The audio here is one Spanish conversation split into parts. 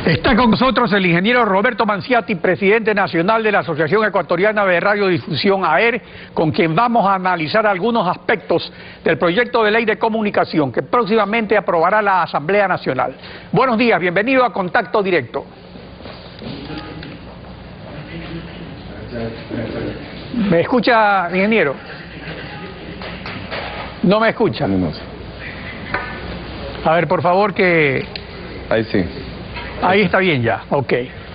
Está con nosotros el ingeniero Roberto Manciati, presidente nacional de la Asociación Ecuatoriana de Radiodifusión AER, con quien vamos a analizar algunos aspectos del proyecto de ley de comunicación que próximamente aprobará la Asamblea Nacional. Buenos días, bienvenido a Contacto Directo. ¿Me escucha, ingeniero? ¿No me escucha? A ver, por favor, que... Ahí sí. Ahí está bien ya, ok.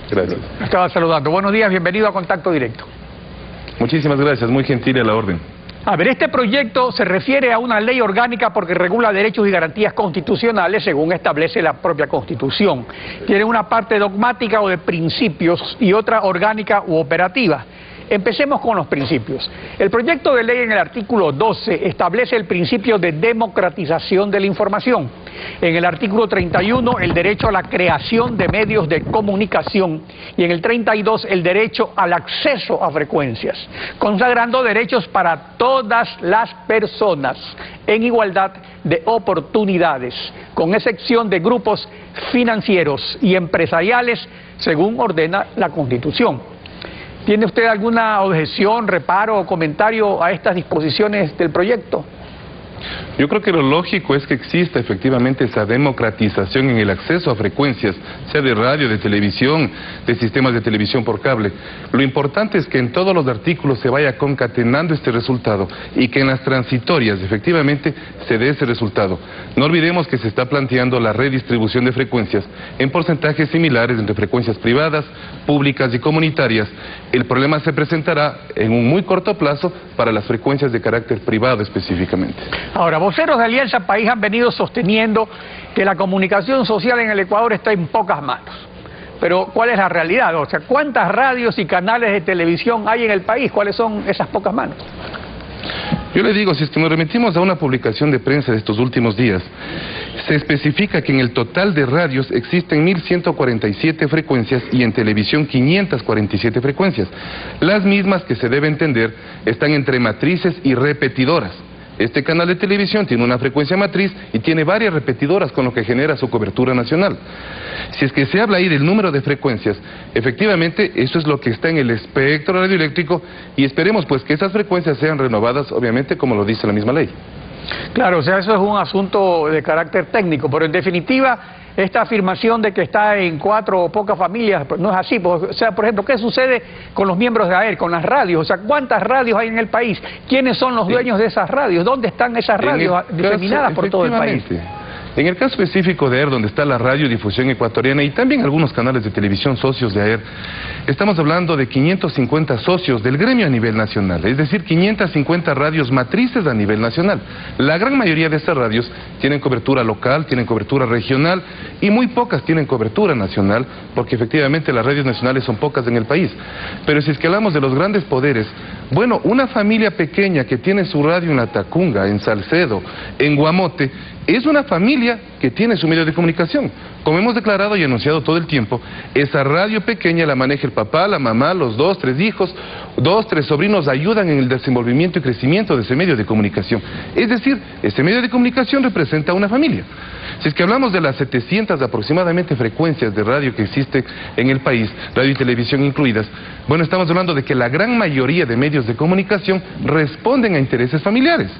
Gracias. Estaba saludando. Buenos días, bienvenido a Contacto Directo. Muchísimas gracias, muy gentil a la orden. A ver, este proyecto se refiere a una ley orgánica porque regula derechos y garantías constitucionales según establece la propia Constitución. Tiene una parte dogmática o de principios y otra orgánica u operativa. Empecemos con los principios. El proyecto de ley en el artículo 12 establece el principio de democratización de la información. En el artículo 31 el derecho a la creación de medios de comunicación y en el 32 el derecho al acceso a frecuencias, consagrando derechos para todas las personas en igualdad de oportunidades, con excepción de grupos financieros y empresariales, según ordena la Constitución. ¿Tiene usted alguna objeción, reparo o comentario a estas disposiciones del proyecto? Yo creo que lo lógico es que exista efectivamente esa democratización en el acceso a frecuencias, sea de radio, de televisión, de sistemas de televisión por cable. Lo importante es que en todos los artículos se vaya concatenando este resultado y que en las transitorias efectivamente se dé ese resultado. No olvidemos que se está planteando la redistribución de frecuencias en porcentajes similares entre frecuencias privadas, públicas y comunitarias. El problema se presentará en un muy corto plazo para las frecuencias de carácter privado específicamente. Ahora, voceros de Alianza País han venido sosteniendo que la comunicación social en el Ecuador está en pocas manos. Pero, ¿cuál es la realidad? O sea, ¿cuántas radios y canales de televisión hay en el país? ¿Cuáles son esas pocas manos? Yo le digo, si es que nos remitimos a una publicación de prensa de estos últimos días, se especifica que en el total de radios existen 1.147 frecuencias y en televisión 547 frecuencias. Las mismas que se debe entender están entre matrices y repetidoras. Este canal de televisión tiene una frecuencia matriz y tiene varias repetidoras, con lo que genera su cobertura nacional. Si es que se habla ahí del número de frecuencias, efectivamente eso es lo que está en el espectro radioeléctrico y esperemos pues que esas frecuencias sean renovadas, obviamente como lo dice la misma ley. Claro, o sea, eso es un asunto de carácter técnico, pero en definitiva, esta afirmación de que está en 4 o pocas familias, pues no es así. O sea, por ejemplo, ¿qué sucede con los miembros de AER, con las radios? O sea, ¿cuántas radios hay en el país? ¿Quiénes son los dueños de esas radios? ¿Dónde están esas radios diseminadas por todo el país? En el caso específico de AER, donde está la radiodifusión ecuatoriana y también algunos canales de televisión socios de AER, estamos hablando de 550 socios del gremio a nivel nacional, es decir, 550 radios matrices a nivel nacional. La gran mayoría de estas radios tienen cobertura local, tienen cobertura regional y muy pocas tienen cobertura nacional, porque efectivamente las radios nacionales son pocas en el país. Pero si es que hablamos de los grandes poderes, bueno, una familia pequeña que tiene su radio en La Tacunga, en Salcedo, en Guamote, es una familia que tiene su medio de comunicación. Como hemos declarado y anunciado todo el tiempo, esa radio pequeña la maneja el papá, la mamá, los 2, 3 hijos, 2, 3 sobrinos ayudan en el desenvolvimiento y crecimiento de ese medio de comunicación. Es decir, ese medio de comunicación representa a una familia. Si es que hablamos de las 700 aproximadamente frecuencias de radio que existen en el país, radio y televisión incluidas, bueno, estamos hablando de que la gran mayoría de medios de comunicación responden a intereses familiares.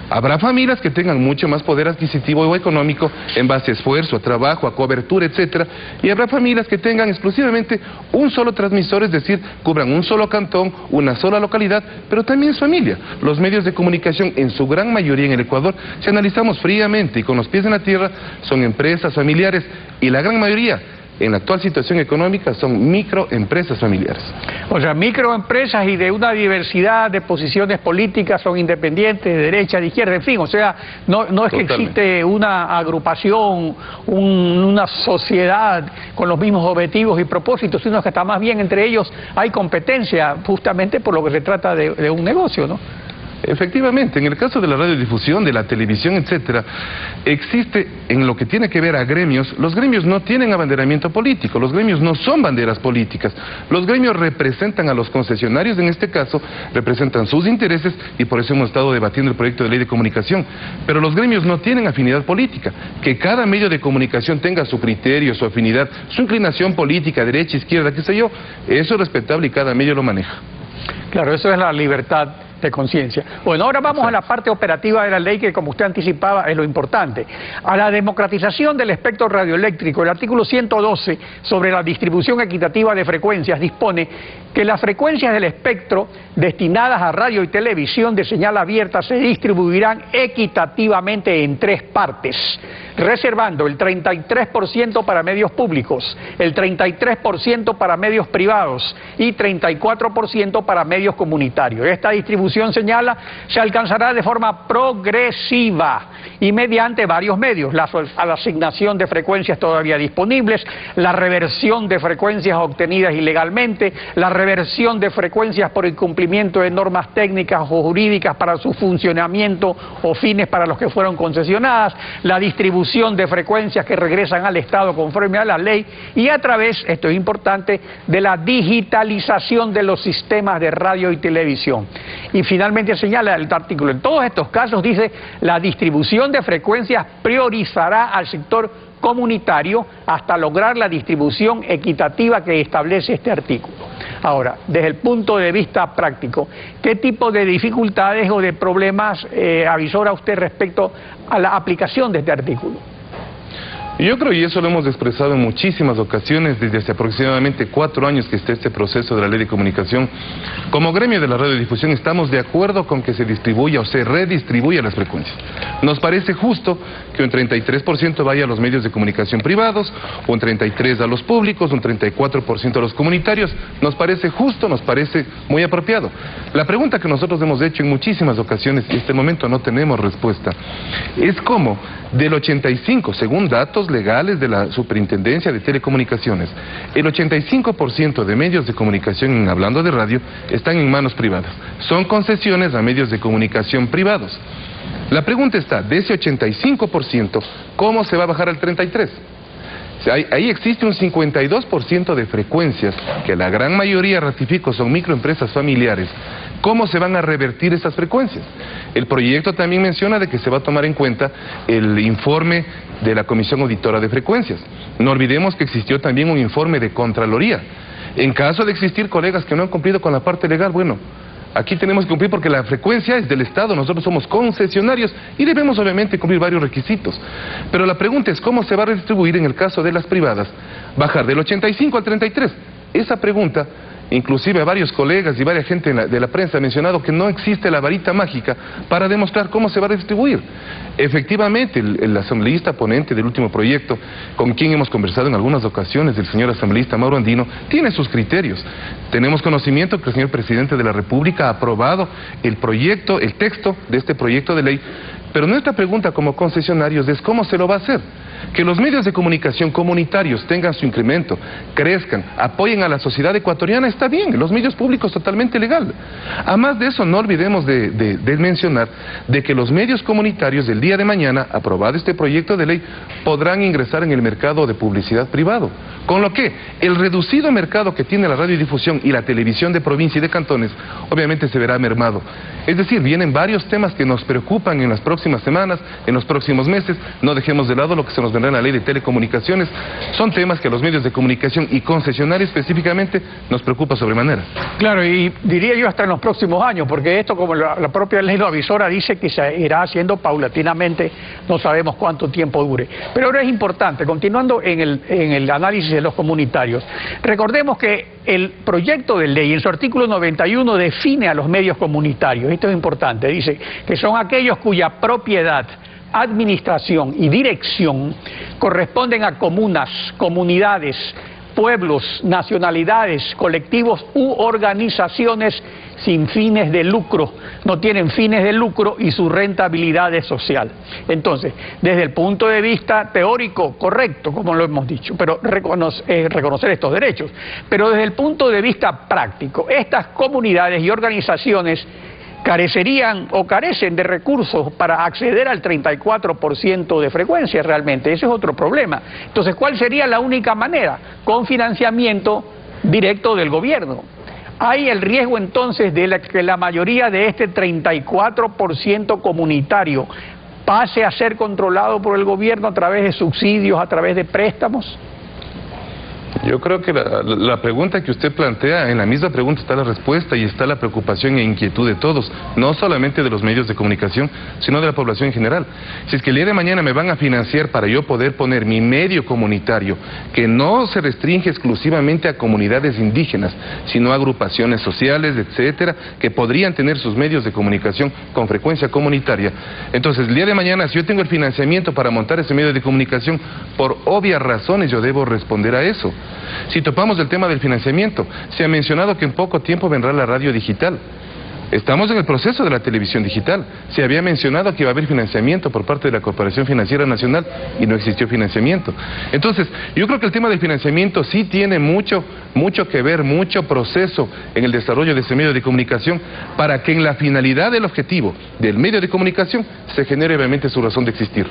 Habrá familias que tengan mucho más poder adquisitivo o económico en base a esfuerzo, a trabajo, a cobertura, etcétera, y habrá familias que tengan exclusivamente un solo transmisor, es decir, cubran un solo cantón, una sola localidad, pero también es familia. Los medios de comunicación, en su gran mayoría en el Ecuador, si analizamos fríamente y con los pies en la tierra, son empresas familiares y la gran mayoría, en la actual situación económica, son microempresas familiares. O sea, microempresas y de una diversidad de posiciones políticas, son independientes, de derecha, de izquierda, en fin, o sea, no es que existe una agrupación, una sociedad con los mismos objetivos y propósitos, sino que está más bien entre ellos hay competencia, justamente por lo que se trata de un negocio, ¿no? Efectivamente, en el caso de la radiodifusión, de la televisión, etcétera, existe en lo que tiene que ver a gremios, los gremios no tienen abanderamiento político, los gremios no son banderas políticas, los gremios representan a los concesionarios, en este caso, representan sus intereses y por eso hemos estado debatiendo el proyecto de ley de comunicación, pero los gremios no tienen afinidad política, que cada medio de comunicación tenga su criterio, su afinidad, su inclinación política, derecha, izquierda, qué sé yo, eso es respetable y cada medio lo maneja. Claro, eso es la libertad de conciencia. Bueno, ahora vamos a la parte operativa de la ley que, como usted anticipaba, es lo importante. A la democratización del espectro radioeléctrico, el artículo 112 sobre la distribución equitativa de frecuencias dispone que las frecuencias del espectro destinadas a radio y televisión de señal abierta se distribuirán equitativamente en 3 partes, reservando el 33% para medios públicos, el 33% para medios privados y 34% para medios comunitarios. Esta distribución, señala, se alcanzará de forma progresiva y mediante varios medios: la asignación de frecuencias todavía disponibles, la reversión de frecuencias obtenidas ilegalmente, la reversión de frecuencias por incumplimiento de normas técnicas o jurídicas para su funcionamiento o fines para los que fueron concesionadas, la distribución de frecuencias que regresan al Estado conforme a la ley y a través, esto es importante, de la digitalización de los sistemas de radio y televisión. Y finalmente señala el artículo, en todos estos casos, dice, la distribución de frecuencias priorizará al sector comunitario hasta lograr la distribución equitativa que establece este artículo. Ahora, desde el punto de vista práctico, ¿qué tipo de dificultades o de problemas avisora usted respecto a la aplicación de este artículo? Yo creo, y eso lo hemos expresado en muchísimas ocasiones, desde hace aproximadamente 4 años que está este proceso de la ley de comunicación, como gremio de la radiodifusión estamos de acuerdo con que se distribuya o se redistribuya las frecuencias. Nos parece justo que un 33% vaya a los medios de comunicación privados, un 33% a los públicos, un 34% a los comunitarios. Nos parece justo, nos parece muy apropiado. La pregunta que nosotros hemos hecho en muchísimas ocasiones, y hasta el momento no tenemos respuesta, es cómo del 85%, según datos legales de la Superintendencia de Telecomunicaciones, el 85% de medios de comunicación, hablando de radio, están en manos privadas. Son concesiones a medios de comunicación privados. La pregunta está, de ese 85%, ¿cómo se va a bajar al 33%? Ahí existe un 52% de frecuencias, que la gran mayoría, ratifico, son microempresas familiares. ¿Cómo se van a revertir esas frecuencias? El proyecto también menciona de que se va a tomar en cuenta el informe de la Comisión Auditora de Frecuencias. No olvidemos que existió también un informe de Contraloría. En caso de existir colegas que no han cumplido con la parte legal, bueno, aquí tenemos que cumplir porque la frecuencia es del Estado, nosotros somos concesionarios y debemos obviamente cumplir varios requisitos. Pero la pregunta es cómo se va a redistribuir en el caso de las privadas, bajar del 85 al 33. Esa pregunta, inclusive a varios colegas y varias gente de la prensa ha mencionado que no existe la varita mágica para demostrar cómo se va a redistribuir. Efectivamente, el asambleísta ponente del último proyecto, con quien hemos conversado en algunas ocasiones, el señor asambleísta Mauro Andino, tiene sus criterios. Tenemos conocimiento que el señor presidente de la República ha aprobado el proyecto, el texto de este proyecto de ley, pero nuestra pregunta como concesionarios es cómo se lo va a hacer. Que los medios de comunicación comunitarios tengan su incremento, crezcan, apoyen a la sociedad ecuatoriana, está bien, los medios públicos totalmente legal. Además de eso, no olvidemos de mencionar de que los medios comunitarios del día de mañana, aprobado este proyecto de ley, podrán ingresar en el mercado de publicidad privado. Con lo que el reducido mercado que tiene la radiodifusión y la televisión de provincia y de cantones, obviamente se verá mermado. Es decir, vienen varios temas que nos preocupan en las próximas semanas, en los próximos meses. No dejemos de lado lo que se nos vendrá en la ley de telecomunicaciones. Son temas que a los medios de comunicación y concesionarios específicamente nos preocupa sobremanera. Claro, y diría yo hasta en los próximos años, porque esto, como la propia ley lo avisora, dice que se irá haciendo paulatinamente, no sabemos cuánto tiempo dure. Pero ahora es importante, continuando en el análisis de los comunitarios, recordemos que el proyecto de ley en su artículo 91 define a los medios comunitarios. Esto es importante, dice que son aquellos cuya propiedad, administración y dirección corresponden a comunas, comunidades, pueblos, nacionalidades, colectivos u organizaciones sin fines de lucro, no tienen fines de lucro y su rentabilidad es social. Entonces, desde el punto de vista teórico, correcto, como lo hemos dicho, pero reconocer estos derechos, pero desde el punto de vista práctico, estas comunidades y organizaciones carecerían o carecen de recursos para acceder al 34% de frecuencia realmente. Ese es otro problema. Entonces, ¿cuál sería la única manera? Con financiamiento directo del gobierno. Hay el riesgo entonces de que la mayoría de este 34% comunitario pase a ser controlado por el gobierno a través de subsidios, a través de préstamos. Yo creo que la pregunta que usted plantea, en la misma pregunta está la respuesta y está la preocupación e inquietud de todos, no solamente de los medios de comunicación, sino de la población en general. Si es que el día de mañana me van a financiar para yo poder poner mi medio comunitario, que no se restringe exclusivamente a comunidades indígenas, sino a agrupaciones sociales, etcétera, que podrían tener sus medios de comunicación con frecuencia comunitaria. Entonces, el día de mañana, si yo tengo el financiamiento para montar ese medio de comunicación, por obvias razones yo debo responder a eso. Si topamos el tema del financiamiento, se ha mencionado que en poco tiempo vendrá la radio digital. Estamos en el proceso de la televisión digital. Se había mencionado que iba a haber financiamiento por parte de la Corporación Financiera Nacional y no existió financiamiento. Entonces, yo creo que el tema del financiamiento sí tiene mucho que ver, mucho proceso en el desarrollo de ese medio de comunicación para que en la finalidad del objetivo del medio de comunicación se genere obviamente su razón de existir.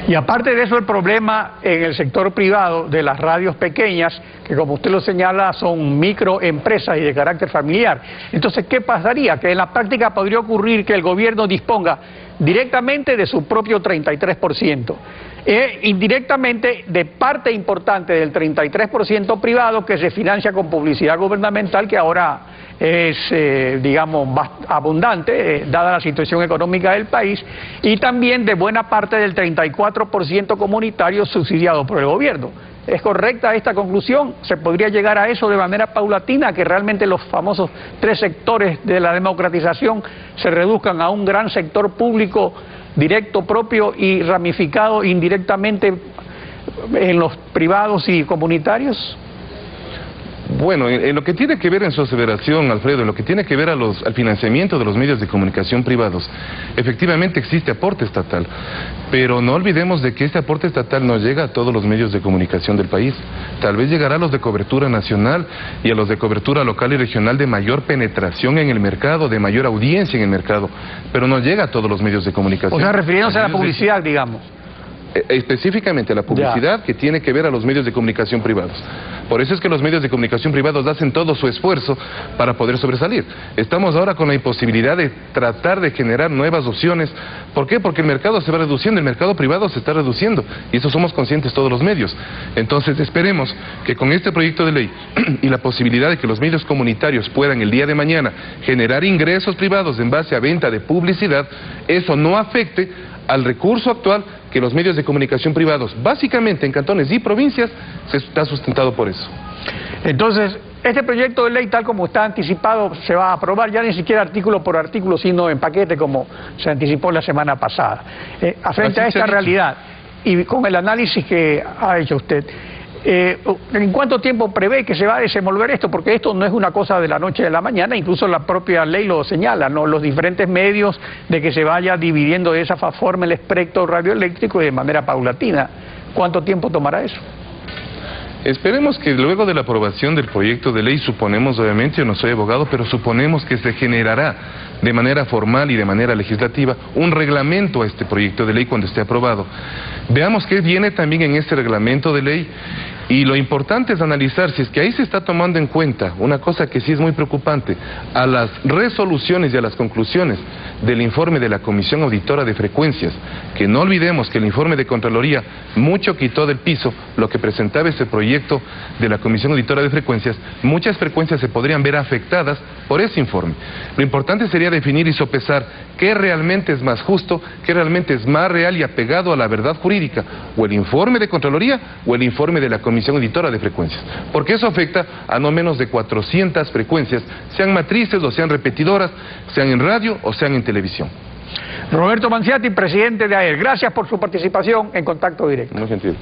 Y aparte de eso, el problema en el sector privado de las radios pequeñas, que como usted lo señala, son microempresas y de carácter familiar. Entonces, ¿qué pasaría? Que en la práctica podría ocurrir que el gobierno disponga directamente de su propio 33%. E indirectamente de parte importante del 33% privado que se financia con publicidad gubernamental, que ahora es, digamos, abundante, dada la situación económica del país, y también de buena parte del 34% comunitario subsidiado por el gobierno. ¿Es correcta esta conclusión? ¿Se podría llegar a eso de manera paulatina, que realmente los famosos 3 sectores de la democratización se reduzcan a un gran sector público directo, propio y ramificado indirectamente en los privados y comunitarios? Bueno, en lo que tiene que ver en su aseveración, Alfredo, en lo que tiene que ver al financiamiento de los medios de comunicación privados, efectivamente existe aporte estatal, pero no olvidemos de que este aporte estatal no llega a todos los medios de comunicación del país. Tal vez llegará a los de cobertura nacional y a los de cobertura local y regional de mayor penetración en el mercado, de mayor audiencia en el mercado, pero no llega a todos los medios de comunicación. O sea, refiriéndose a la publicidad, digamos. Específicamente a la publicidad que tiene que ver a los medios de comunicación privados. Por eso es que los medios de comunicación privados hacen todo su esfuerzo para poder sobresalir. Estamos ahora con la imposibilidad de tratar de generar nuevas opciones. ¿Por qué? Porque el mercado se va reduciendo, el mercado privado se está reduciendo, y eso somos conscientes todos los medios. Entonces esperemos que con este proyecto de ley y la posibilidad de que los medios comunitarios puedan el día de mañana generar ingresos privados en base a venta de publicidad, eso no afecte al recurso actual que los medios de comunicación privados, básicamente en cantones y provincias, se está sustentado por eso. Entonces, este proyecto de ley, tal como está anticipado, se va a aprobar ya ni siquiera artículo por artículo, sino en paquete, como se anticipó la semana pasada. Frente a esta realidad, y con el análisis que ha hecho usted, ¿en cuánto tiempo prevé que se va a desenvolver esto? Porque esto no es una cosa de la noche a la mañana, incluso la propia ley lo señala, ¿no? Los diferentes medios de que se vaya dividiendo de esa forma el espectro radioeléctrico y de manera paulatina. ¿Cuánto tiempo tomará eso? Esperemos que luego de la aprobación del proyecto de ley, suponemos, obviamente, yo no soy abogado, pero suponemos que se generará de manera formal y de manera legislativa un reglamento a este proyecto de ley cuando esté aprobado. Veamos qué viene también en este reglamento de ley, y lo importante es analizar si es que ahí se está tomando en cuenta una cosa que sí es muy preocupante, a las resoluciones y a las conclusiones del informe de la Comisión Auditora de Frecuencias, que no olvidemos que el informe de Contraloría mucho quitó del piso lo que presentaba ese proyecto de la Comisión Auditora de Frecuencias. Muchas frecuencias se podrían ver afectadas por ese informe. Lo importante sería definir y sopesar qué realmente es más justo, qué realmente es más real y apegado a la verdad jurídica, o el informe de Contraloría o el informe de la Comisión Auditora de Frecuencias, porque eso afecta a no menos de 400 frecuencias, sean matrices o sean repetidoras, sean en radio o sean en televisión. Roberto Manciati, presidente de AER, gracias por su participación en Contacto Directo. Muy gentil.